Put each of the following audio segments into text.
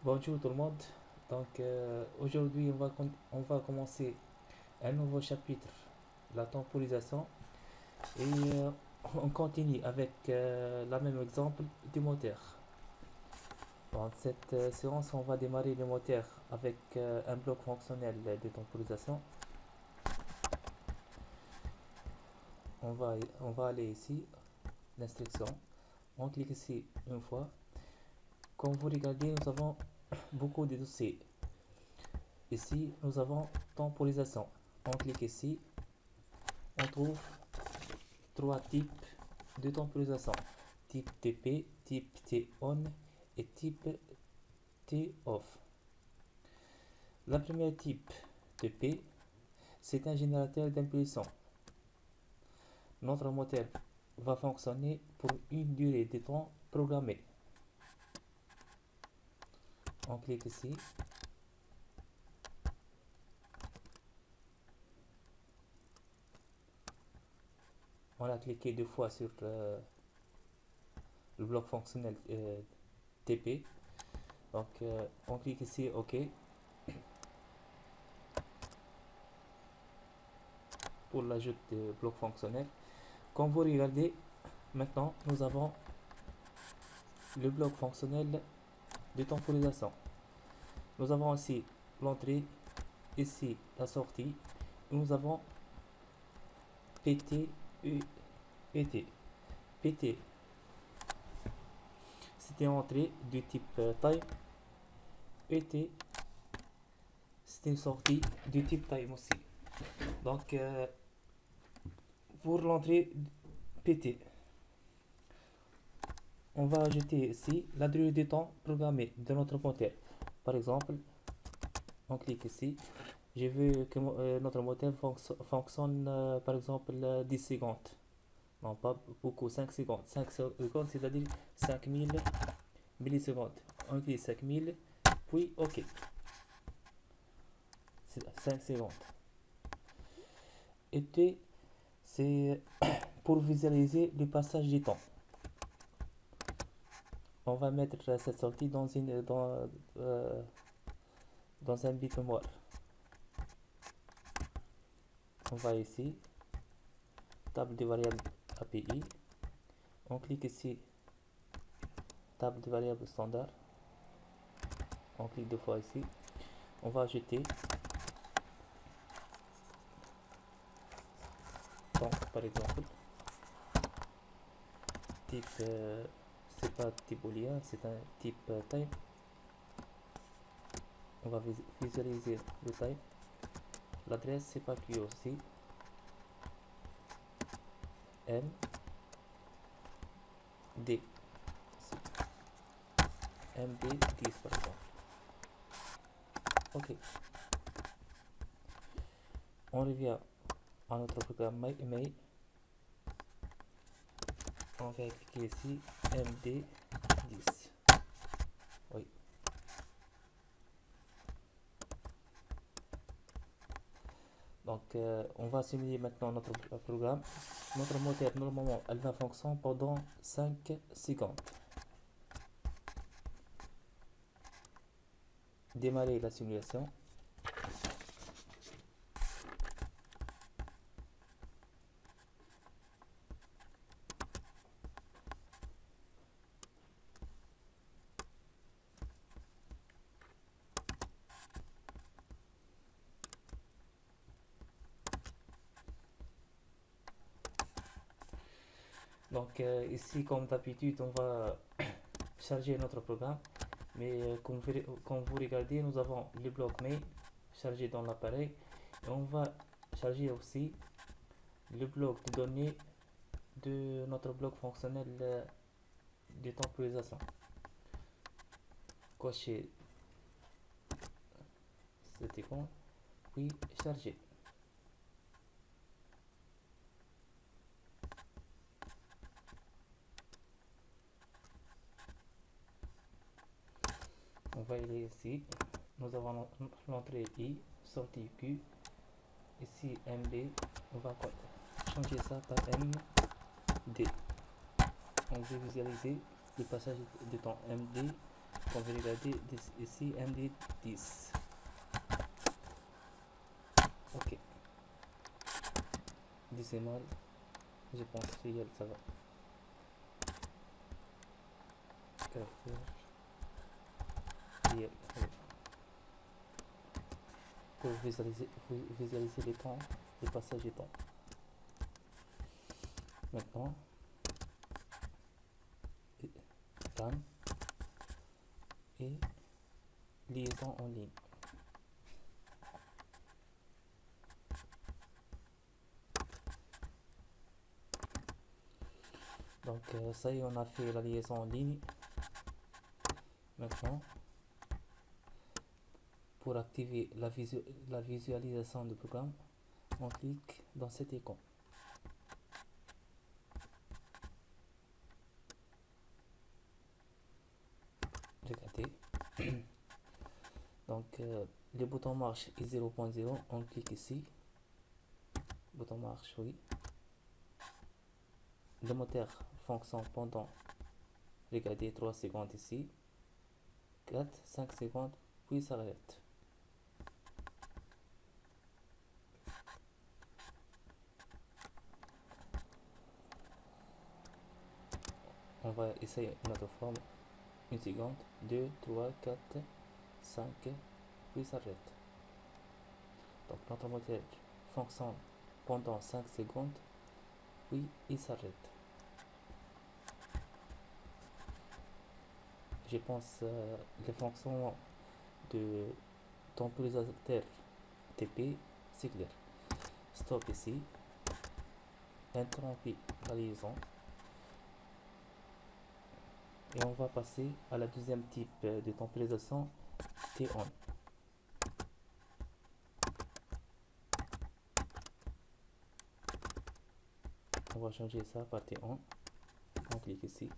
Bonjour tout le monde. Aujourd'hui, on va commencer un nouveau chapitre, la temporisation. Et on continue avec le même exemple du moteur. Dans cette séance, on va démarrer le moteur avec un bloc fonctionnel de temporisation. On va aller ici, l'instruction. On clique ici une fois. Comme vous regardez, nous avons beaucoup de dossiers. Ici, nous avons temporisation. On clique ici, on trouve trois types de temporisation. Type TP, type T-on et type T-off. La première type TP, c'est un générateur d'impulsion. Notre moteur va fonctionner pour une durée de temps programmée. On clique ici. On a cliqué deux fois sur le bloc fonctionnel TP. On clique ici OK pour l'ajout de bloc fonctionnel. Comme vous regardez, maintenant nous avons le bloc fonctionnel de temporisation. Nous avons aussi l'entrée, ici la sortie. Nous avons PT, ET. PT, c'était une entrée du type time. ET, c'est une sortie du type time aussi. Donc, pour l'entrée PT, on va ajouter ici la durée de temps programmée de notre moteur. Par exemple, on clique ici. Je veux que notre moteur fonctionne par exemple 10 secondes. Non, pas beaucoup, 5 secondes. 5 secondes, c'est-à-dire 5000 millisecondes. On clique 5000, puis OK. C'est 5 secondes. Et T, c'est pour visualiser le passage du temps. On va mettre cette sortie dans un bit mémoire. On va ici, table de variables API. On clique ici, table de variables standard. On clique deux fois ici. On va ajouter temps par exemple. Type, c'est pas type booléen, c'est un type time. On va visualiser le time. L'adresse c'est pas Q aussi. M D MD 10 par exemple. OK. On revient à notre programme mail. On va cliquer ici MD 10. Oui. Donc, on va simuler maintenant notre programme. Notre moteur, normalement, elle va fonctionner pendant 5 secondes. Démarrer la simulation. Donc, ici, comme d'habitude, on va charger notre programme. Mais comme vous regardez, nous avons le bloc main chargé dans l'appareil. Et on va charger aussi le bloc de données de notre bloc fonctionnel de temporisation. Cocher cet icône, puis charger. On va aller ici. Nous avons l'entrée I, sortie Q. Ici MD. On va changer ça par MD. On veut visualiser le passage de temps MD Comme vous regardez ici, MD10. Ok. Décimal, je pense réel, ça va. Caractère réel. Oui. Pour visualiser les temps, les passages de temps. Maintenant, RAM et liaison en ligne. Donc ça y est, on a fait la liaison en ligne. Maintenant, pour activer la visualisation du programme, on clique dans cet icône. Regardez. Donc le bouton marche est 0.0, on clique ici. Bouton marche, oui. Le moteur fonctionne pendant, regardez, 3 secondes ici, 4, 5 secondes, puis s'arrête. On va essayer une autre forme. 1 seconde, 2, 3, 4, 5, puis s'arrête. Donc notre moteur fonctionne pendant 5 secondes, puis il s'arrête. Je pense le fonctionnement de temporisateur TP, c'est clair. Stop ici, interrompre la liaison. Et on va passer à la deuxième type de temporisation, T-on. On va changer ça par T-on. On clique ici.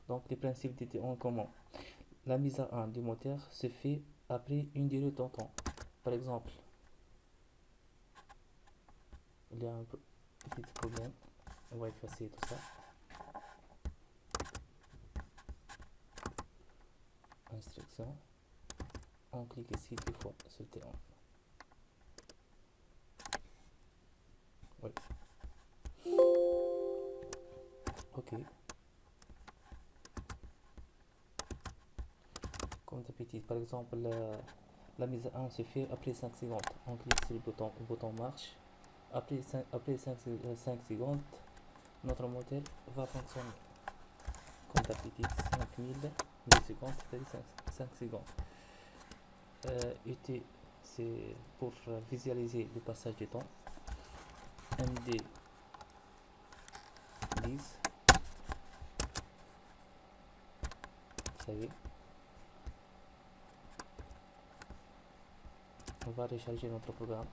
Donc les principes de T-on, comment? La mise à 1 du moteur se fait après une durée de temps. Par exemple, il y a un petit problème. On va effacer tout ça. Instruction. On clique ici 2 fois sur T1. Oui. Ok. Comme d'habitude, par exemple, la mise à 1 se fait après 5 secondes. On clique sur le bouton marche. Après 5 secondes, notre moteur va fonctionner. Comme d'habitude, 5000 millisecondes, c'est-à-dire 5 secondes. UT, c'est pour visualiser le passage du temps. MD 10. Ça y est. On va recharger notre programme.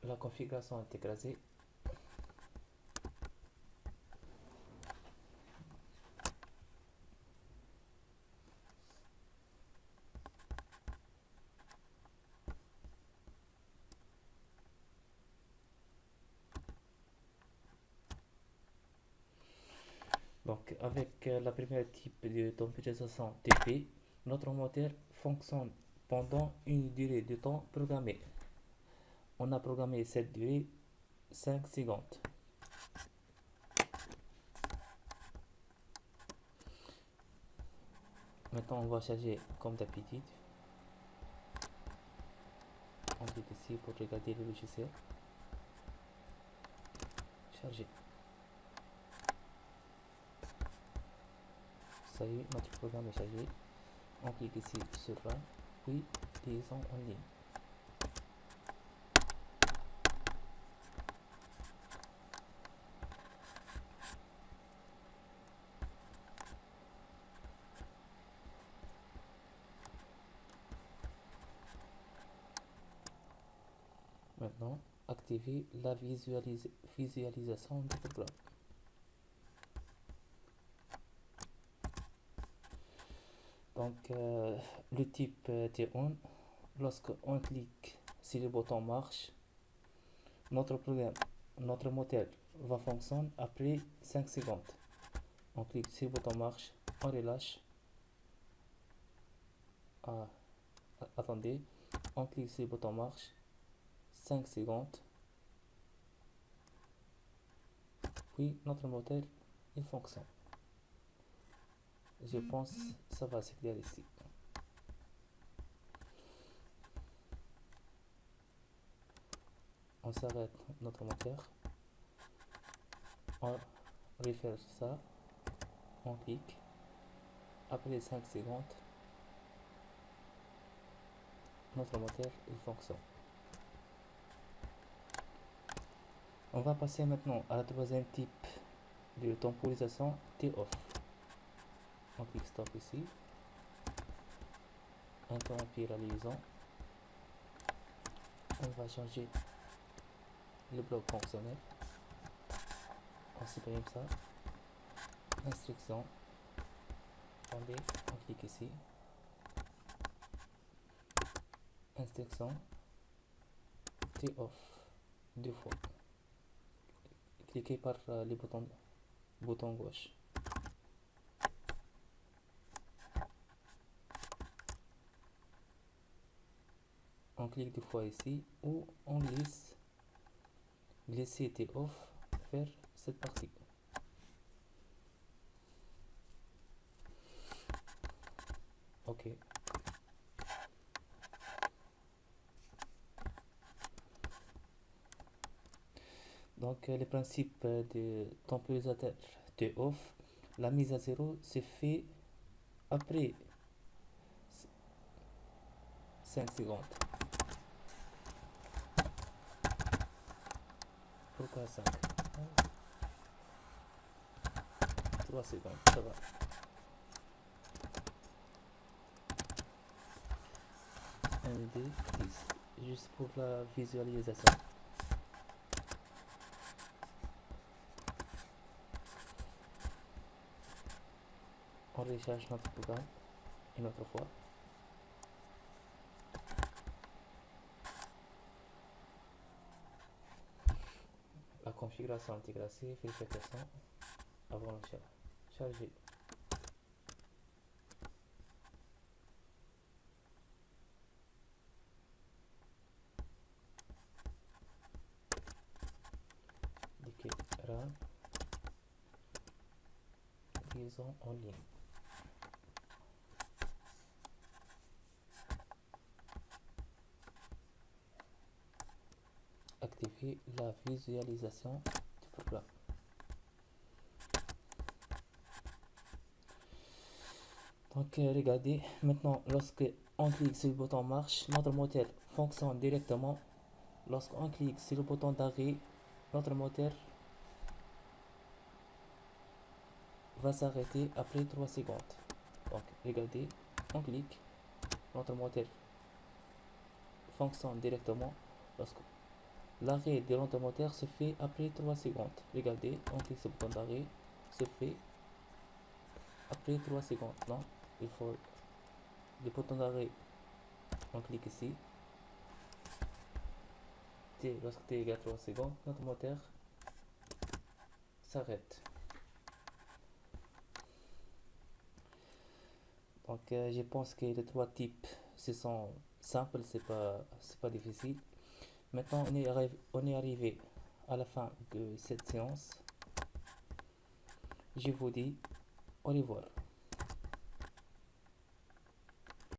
La configuration est écrasée. Donc avec la première type de temporisation TP, notre moteur fonctionne pendant une durée de temps programmée. On a programmé cette durée 5 secondes. Maintenant on va charger comme d'habitude. On clique ici pour regarder le logiciel. Charger. Ça y est, notre programme est chargé. On clique ici sur Run, puis liaison en ligne. Maintenant, activer la visualisation du programme. Donc, le type T-on, lorsqu'on clique sur le bouton marche, Notre programme, notre moteur va fonctionner après 5 secondes. On clique sur le bouton marche, on relâche. Ah, attendez, on clique sur le bouton marche, 5 secondes. Puis notre moteur il fonctionne. Je pense que ça va s'éclairer ici. On s'arrête notre moteur. On refait ça. On clique. Après 5 secondes, notre moteur il fonctionne. On va passer maintenant à la troisième type de temporisation T-off. On clique stop ici. Interrompre la liaison. On va changer le bloc fonctionnel. On supprime ça. Instruction. Attendez, on clique ici. Instruction. T-off. 2 fois. Cliquez par le bouton gauche. On clique 2 fois ici ou on glisse glisser T-off vers cette partie. Ok. Donc le principe de temporisateur T-off, la mise à zéro se fait après 5 secondes. Pourquoi 5? 3 secondes, ça va. Un, deux, 10. Juste pour la visualisation. On recharge notre programme une autre fois. La configuration intégration, vérification avant le charger. RAM, liaison en ligne. Activer la visualisation du programme. Donc regardez, maintenant lorsque on clique sur le bouton marche, notre moteur fonctionne directement. Lorsqu'on clique sur le bouton d'arrêt, notre moteur va s'arrêter après 3 secondes. Donc regardez, on clique, notre moteur fonctionne directement. Lorsque l'arrêt de notre moteur se fait après 3 secondes. Regardez, on clique sur le bouton d'arrêt, se fait après 3 secondes. Non, il faut le bouton d'arrêt. On clique ici. Lorsque t égale 3 secondes, notre moteur s'arrête. Donc je pense que les 3 types ce sont simples, c'est pas difficile. Maintenant on est arrivé à la fin de cette séance. Je vous dis au revoir.